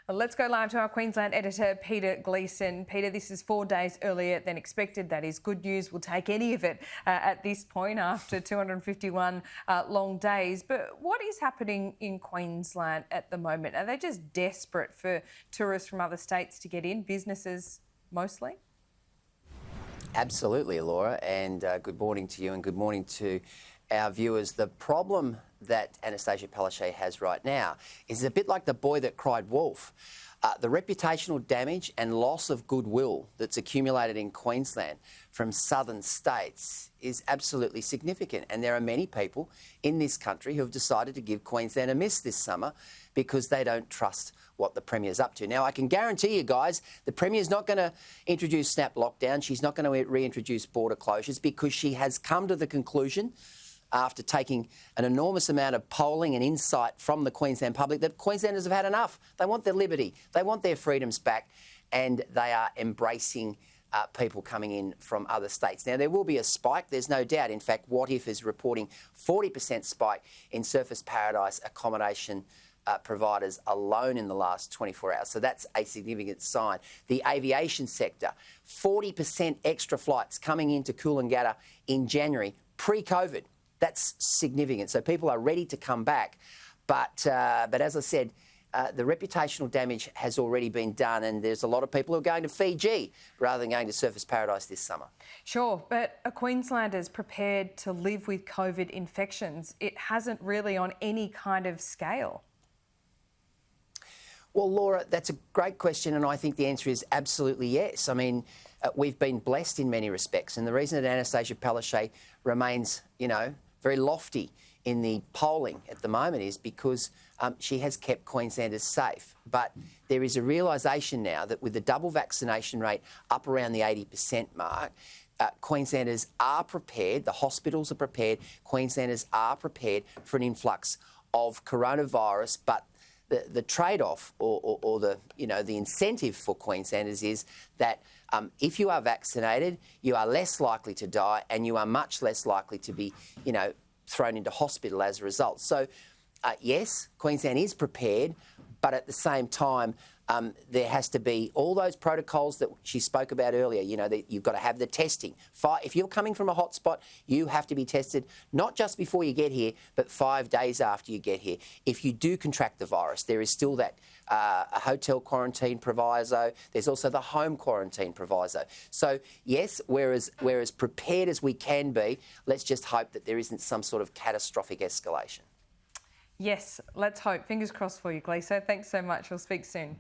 Well, let's go live to our Queensland editor, Peter Gleeson. Peter, this is 4 days earlier than expected. That is good news. We'll take any of it at this point after 251 long days. But what is happening in Queensland at the moment? Are they just desperate for tourists from other states to get in, businesses mostly? Absolutely, Laura, and good morning to you and good morning to our viewers. The problem that Annastacia Palaszczuk has right now is a bit like the boy that cried wolf. The reputational damage and loss of goodwill that's accumulated in Queensland from southern states is absolutely significant. And there are many people in this country who have decided to give Queensland a miss this summer because they don't trust what the Premier's up to. Now, I can guarantee you guys, the Premier's not going to introduce snap lockdown. She's not going to reintroduce border closures because she has come to the conclusion, after taking an enormous amount of polling and insight from the Queensland public, that Queenslanders have had enough. They want their liberty, they want their freedoms back, and they are embracing people coming in from other states. Now, there will be a spike, there's no doubt. In fact, What If is reporting 40% spike in surface paradise accommodation providers alone in the last 24 hours. So that's a significant sign. The aviation sector, 40% extra flights coming into Coolangatta in January, pre-COVID. That's significant. So people are ready to come back. But as I said, the reputational damage has already been done, and there's a lot of people who are going to Fiji rather than going to Surfers Paradise this summer. Sure, but are Queenslanders prepared to live with COVID infections? It hasn't really on any kind of scale. Well, Laura, that's a great question, and I think the answer is absolutely yes. I mean, we've been blessed in many respects, and the reason that Annastacia Palaszczuk remains, very lofty in the polling at the moment is because she has kept Queenslanders safe. But there is a realisation now that with the double vaccination rate up around the 80% mark, Queenslanders are prepared, the hospitals are prepared, Queenslanders are prepared for an influx of coronavirus, but the trade-off or the incentive for Queenslanders is that if you are vaccinated, you are less likely to die and you are much less likely to be, thrown into hospital as a result. So, yes, Queensland is prepared, but at the same time, there has to be all those protocols that she spoke about earlier, that you've got to have the testing. If you're coming from a hotspot, you have to be tested, not just before you get here, but 5 days after you get here. If you do contract the virus, there is still that a hotel quarantine proviso. There's also the home quarantine proviso. So, yes, we're as prepared as we can be. Let's just hope that there isn't some sort of catastrophic escalation. Yes, let's hope. Fingers crossed for you, Gleeson. Thanks so much. We'll speak soon.